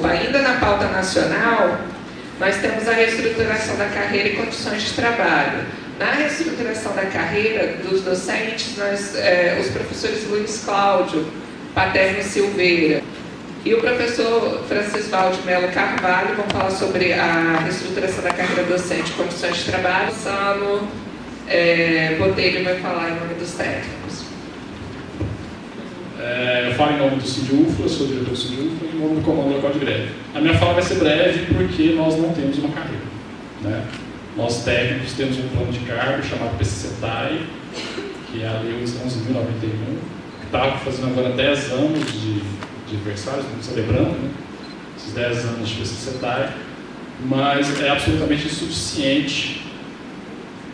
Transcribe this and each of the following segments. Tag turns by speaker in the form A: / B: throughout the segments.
A: Ainda na pauta nacional, nós temos a reestruturação da carreira e condições de trabalho. Na reestruturação da carreira dos docentes, os professores Luiz Cláudio Paterno Silveira e o professor Francisvaldo Melo Carvalho vão falar sobre a reestruturação da carreira docente e condições de trabalho. Sano Botelho vai falar em nome dos técnicos.
B: Eu falo em nome do CID-UFLA, eu sou diretor do CID-UFLA e em nome do comando local de greve. A minha fala vai ser breve porque nós não temos uma carreira, né? Nós técnicos temos um plano de cargo chamado PCCETAI, que é a Lei 11.091, que está fazendo agora 10 anos de aniversário, estamos celebrando, né? Esses 10 anos de PCCETAI, mas é absolutamente insuficiente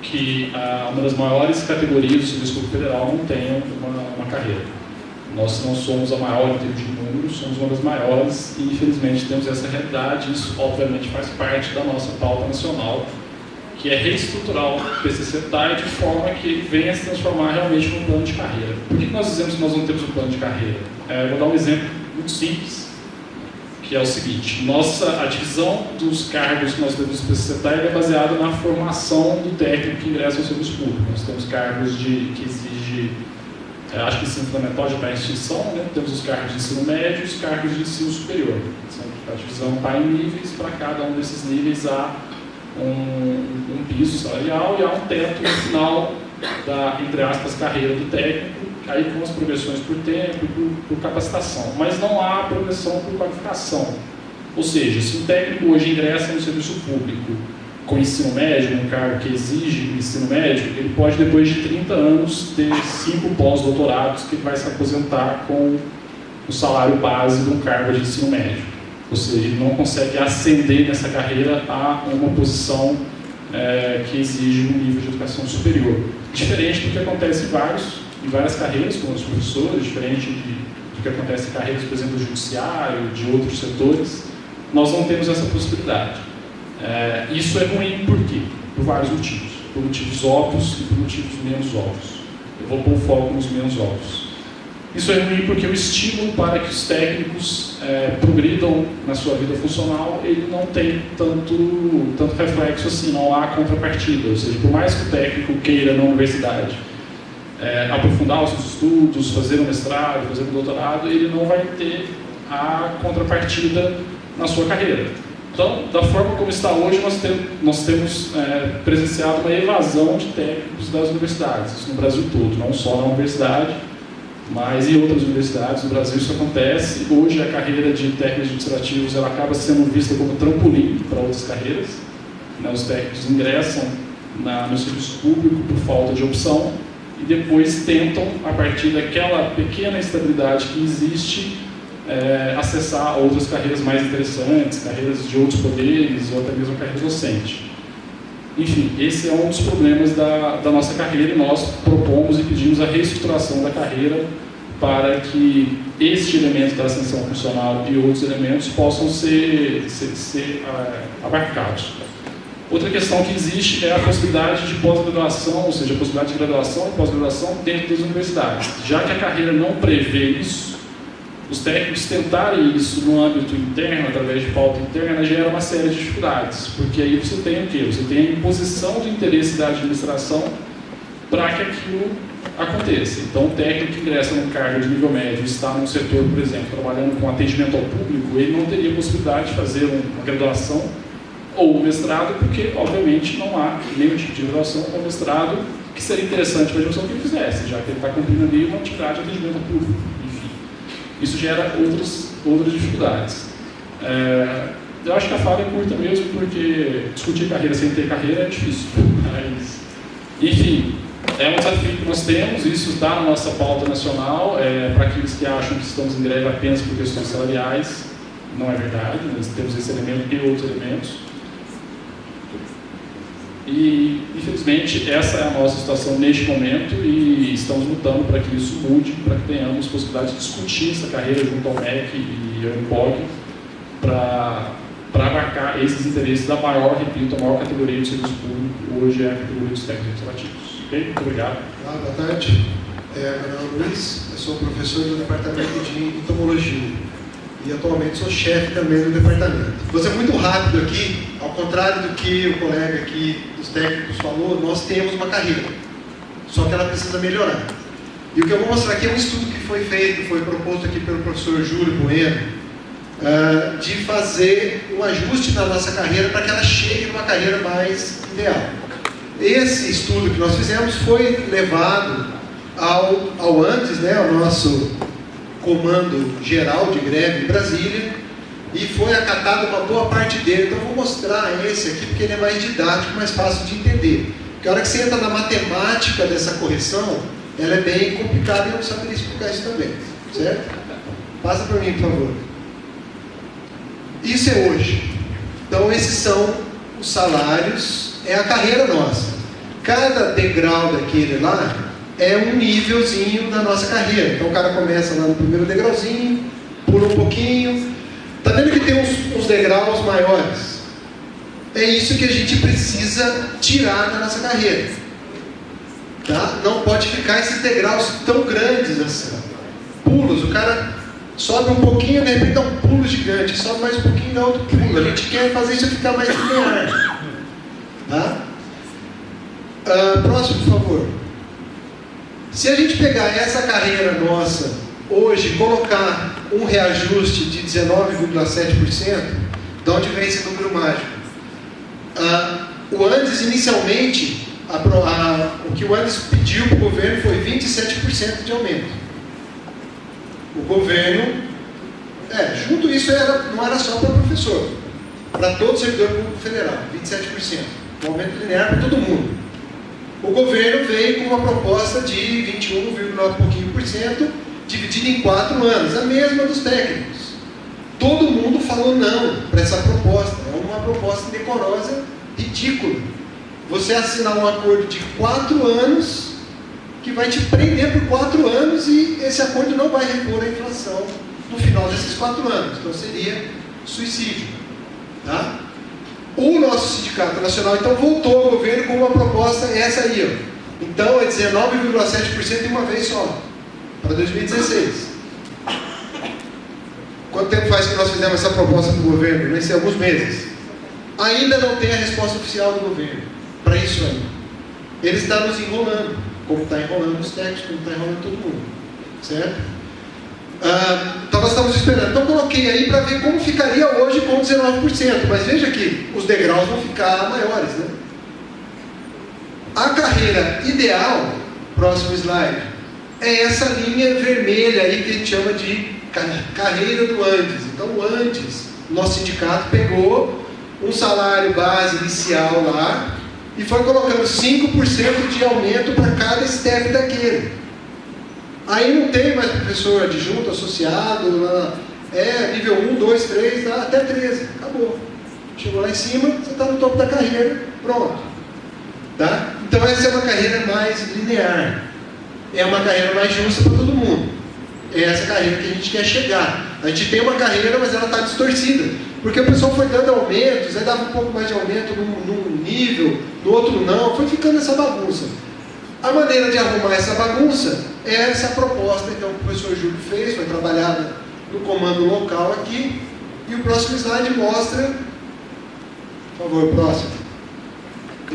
B: que uma das maiores categorias do Serviço Público Federal não tenha uma carreira. Nós não somos a maior em termos de números, somos uma das maiores e, infelizmente, temos essa realidade. Isso, obviamente, faz parte da nossa pauta nacional, que é reestruturar o PCCETAI de forma que venha se transformar realmente num plano de carreira. Por que nós dizemos que nós não temos um plano de carreira? Vou dar um exemplo muito simples, que é o seguinte: a divisão dos cargos que nós temos no PCCETAI é baseada na formação do técnico que ingressa ao serviço público. Nós temos cargos que exigem, acho que ensino fundamental já está em extinção, né? Temos os cargos de ensino médio e os cargos de ensino superior. A divisão está em níveis, para cada um desses níveis há um piso salarial e há um teto no final da, entre aspas, carreira do técnico, aí com as progressões por tempo e por capacitação. Mas não há progressão por qualificação. Ou seja, se um técnico hoje ingressa no serviço público com ensino médio, um cargo que exige ensino médio, ele pode, depois de 30 anos, ter 5 pós-doutorados que ele vai se aposentar com o salário base de um cargo de ensino médio. Ou seja, ele não consegue ascender nessa carreira a uma posição que exige um nível de educação superior. Diferente do que acontece em várias carreiras, como os professores, diferente do que acontece em carreiras, por exemplo, do judiciário, de outros setores, nós não temos essa possibilidade. Isso é ruim por quê? Por vários motivos. Por motivos óbvios e por motivos menos óbvios. Eu vou pôr o foco nos menos óbvios. Isso é ruim porque o estímulo para que os técnicos progridam na sua vida funcional, ele não tem tanto reflexo assim, não há contrapartida. Ou seja, por mais que o técnico queira na universidade aprofundar os seus estudos, fazer um mestrado, fazer um doutorado, ele não vai ter a contrapartida na sua carreira. Então, da forma como está hoje, nós temos presenciado uma evasão de técnicos das universidades, isso no Brasil todo, não só na universidade, mas em outras universidades do Brasil isso acontece. Hoje a carreira de técnicos administrativos ela acaba sendo vista como trampolim para outras carreiras, né? Os técnicos ingressam no serviço público por falta de opção e depois tentam, a partir daquela pequena estabilidade que existe, acessar outras carreiras mais interessantes, carreiras de outros poderes ou até mesmo carreira docente. Enfim, esse é um dos problemas da nossa carreira e nós propomos e pedimos a reestruturação da carreira para que este elemento da ascensão funcional e outros elementos possam ser abarcados. Outra questão que existe é a possibilidade de pós-graduação, ou seja, a possibilidade de graduação e pós-graduação dentro das universidades. Já que a carreira não prevê isso, os técnicos tentarem isso no âmbito interno, através de pauta interna, gera uma série de dificuldades, porque aí você tem o quê? Você tem a imposição do interesse da administração para que aquilo aconteça. Então, o técnico que ingressa num cargo de nível médio, está num setor, por exemplo, trabalhando com atendimento ao público, ele não teria possibilidade de fazer uma graduação ou um mestrado, porque, obviamente, não há nenhum tipo de graduação ou mestrado que seria interessante para a gestão que ele fizesse, já que ele está cumprindo ali uma atividade de atendimento ao público. Isso gera outras dificuldades. Eu acho que a fala é curta mesmo, porque discutir carreira sem ter carreira é difícil. Mas, enfim, é um desafio que nós temos, isso está na nossa pauta nacional. Para aqueles que acham que estamos em greve apenas por questões salariais, não é verdade, nós temos esse elemento e outros elementos. E, infelizmente, essa é a nossa situação neste momento e estamos lutando para que isso mude, para que tenhamos possibilidade de discutir essa carreira junto ao MEC e ao INPOG para abarcar esses interesses da maior, repito, a maior categoria do serviço público, hoje é a categoria dos técnicos administrativos. Ok? Muito obrigado.
C: Olá, boa tarde. Meu nome é Luiz, eu sou professor do Departamento de Entomologia. e atualmente sou chefe também do departamento. Vou ser muito rápido aqui, ao contrário do que o colega aqui dos técnicos falou, nós temos uma carreira, só que ela precisa melhorar. E o que eu vou mostrar aqui é um estudo que foi feito, foi proposto aqui pelo professor Júlio Bueno, de fazer um ajuste na nossa carreira para que ela chegue numa carreira mais ideal. Esse estudo que nós fizemos foi levado ao ANDES, né, ao nosso Comando Geral de Greve em Brasília, e foi acatada uma boa parte dele. Então eu vou mostrar esse aqui porque ele é mais didático, mais fácil de entender. Porque a hora que você entra na matemática dessa correção, ela é bem complicada e eu não saberia explicar isso também, certo? Passa para mim, por favor. Isso é hoje. Então esses são os salários, é a carreira nossa. Cada degrau daquele lá é um nívelzinho da nossa carreira. Então o cara começa lá no primeiro degrauzinho, pula um pouquinho. Está vendo que tem uns degraus maiores? É isso que a gente precisa tirar da nossa carreira. Tá? Não pode ficar esses degraus tão grandes assim. Pulos, o cara sobe um pouquinho, de repente dá um pulo gigante, sobe mais um pouquinho, dá outro pulo. A gente quer fazer isso ficar mais linear. Tá? Próximo, por favor. Se a gente pegar essa carreira nossa hoje e colocar um reajuste de 19,7%, de onde vem esse número mágico? O ANDES, inicialmente, o que o ANDES pediu para o governo foi 27% de aumento. O governo, junto isso não era só para o professor, para todo o servidor público federal, 27%. Um aumento linear para todo mundo. O governo veio com uma proposta de 21,9%, dividida em 4 anos, a mesma dos técnicos. Todo mundo falou não para essa proposta. É uma proposta indecorosa, ridícula. Você assinar um acordo de 4 anos, que vai te prender por 4 anos, e esse acordo não vai repor a inflação no final desses 4 anos. Então seria suicídio. Tá? O nosso sindicato nacional, então, voltou ao governo com uma proposta, essa aí, ó. Então, é 19,7% de uma vez só, para 2016. Quanto tempo faz que nós fizemos essa proposta do governo? Nem sei, alguns meses. Ainda não tem a resposta oficial do governo para isso ainda. Ele está nos enrolando, como está enrolando os técnicos, como está enrolando todo mundo. Certo? Então nós estamos esperando. Então coloquei aí para ver como ficaria hoje com 19%. Mas veja que os degraus vão ficar maiores, né? A carreira ideal, próximo slide, é essa linha vermelha aí que a gente chama de carreira do ANDES. Então o ANDES, nosso sindicato, pegou um salário base inicial lá e foi colocando 5% de aumento para cada step daquele. Aí não tem mais professor adjunto, associado, nível 1, 2, 3, até 13, acabou. Chegou lá em cima, você está no topo da carreira, pronto. Tá? Então essa é uma carreira mais linear, é uma carreira mais justa para todo mundo. É essa carreira que a gente quer chegar. A gente tem uma carreira, mas ela está distorcida, porque o pessoal foi dando aumentos, aí dava um pouco mais de aumento num nível, no outro não, foi ficando essa bagunça. A maneira de arrumar essa bagunça é essa proposta, então, que o professor Júlio fez, foi trabalhada no comando local aqui, e o próximo slide mostra, por favor, próximo.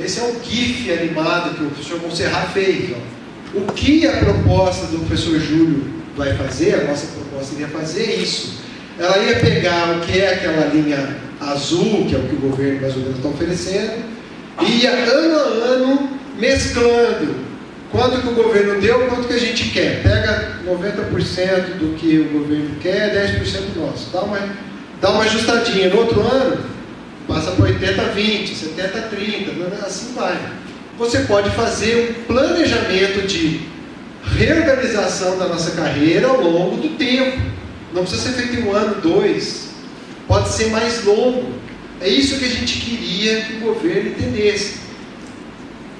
C: Esse é o GIF animado que o professor Monserrat fez. Ó. O que a proposta do professor Júlio vai fazer, a nossa proposta iria fazer isso. Ela ia pegar o que é aquela linha azul, que é o que o governo mais ou menos está oferecendo, e ia ano a ano mesclando quanto que o governo deu, quanto que a gente quer. Pega 90% do que o governo quer, 10% nosso. Dá uma ajustadinha. No outro ano, passa para 80-20, 70-30, assim vai. Você pode fazer um planejamento de reorganização da nossa carreira ao longo do tempo. Não precisa ser feito em 1 ano, 2. Pode ser mais longo. É isso que a gente queria que o governo entendesse.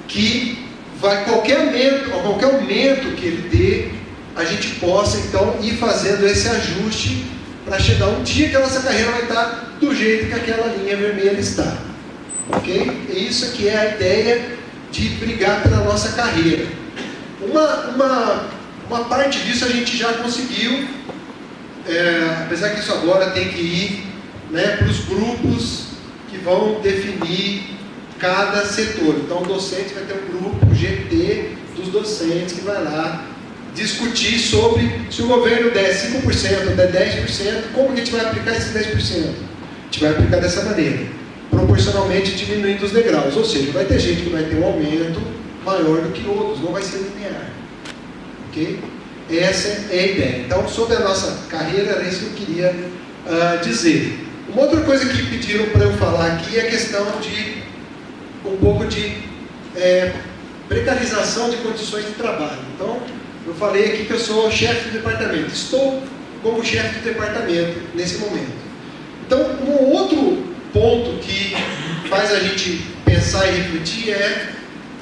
C: Que qualquer aumento que ele dê, a gente possa então ir fazendo esse ajuste para chegar um dia que a nossa carreira vai estar do jeito que aquela linha vermelha está. Ok? E isso que é a ideia de brigar pela nossa carreira. Uma parte disso a gente já conseguiu apesar que isso agora tem que ir, né, para os grupos que vão definir cada setor. Então o docente vai ter um grupo GT dos docentes que vai lá discutir sobre se o governo der 5%, der 10%, como que a gente vai aplicar esses 10%? A gente vai aplicar dessa maneira, proporcionalmente diminuindo os degraus, ou seja, vai ter gente que vai ter um aumento maior do que outros, não vai ser linear. Ok? Essa é a ideia. Então, sobre a nossa carreira, era isso que eu queria dizer. Uma outra coisa que pediram para eu falar aqui é a questão de um pouco de precarização de condições de trabalho. Então, eu falei aqui que eu sou chefe de departamento. Estou como chefe de departamento nesse momento. Então, um outro ponto que faz a gente pensar e refletir é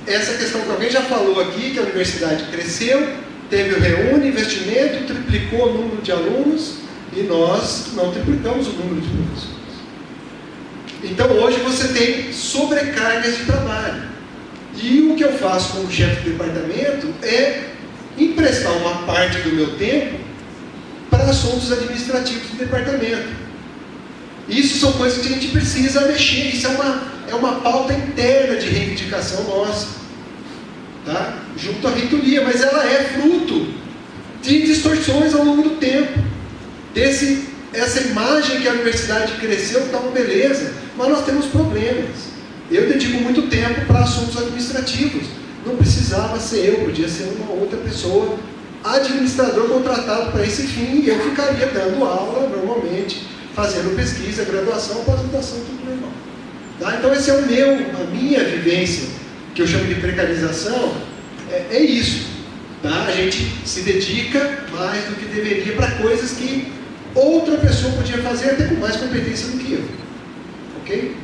C: essa questão que alguém já falou aqui, que a universidade cresceu, teve o reúne, investimento, triplicou o número de alunos e nós não triplicamos o número de professores. Então, hoje você tem sobrecargas de trabalho. E o que eu faço como chefe de departamento é emprestar uma parte do meu tempo para assuntos administrativos do departamento. Isso são coisas que a gente precisa mexer, isso é uma pauta interna de reivindicação nossa, tá? Junto à reitoria, mas ela é fruto de distorções ao longo do tempo, essa imagem que a universidade cresceu, então beleza, mas nós temos problemas. Eu dedico muito tempo para assuntos administrativos, não precisava ser eu, podia ser uma outra pessoa, administrador contratado para esse fim, e eu ficaria dando aula normalmente, fazendo pesquisa, graduação, pós-graduação, tudo normal. Tá? Então esse é a minha vivência, que eu chamo de precarização, é isso. Tá? A gente se dedica mais do que deveria para coisas que outra pessoa podia fazer até com mais competência do que eu. Ok?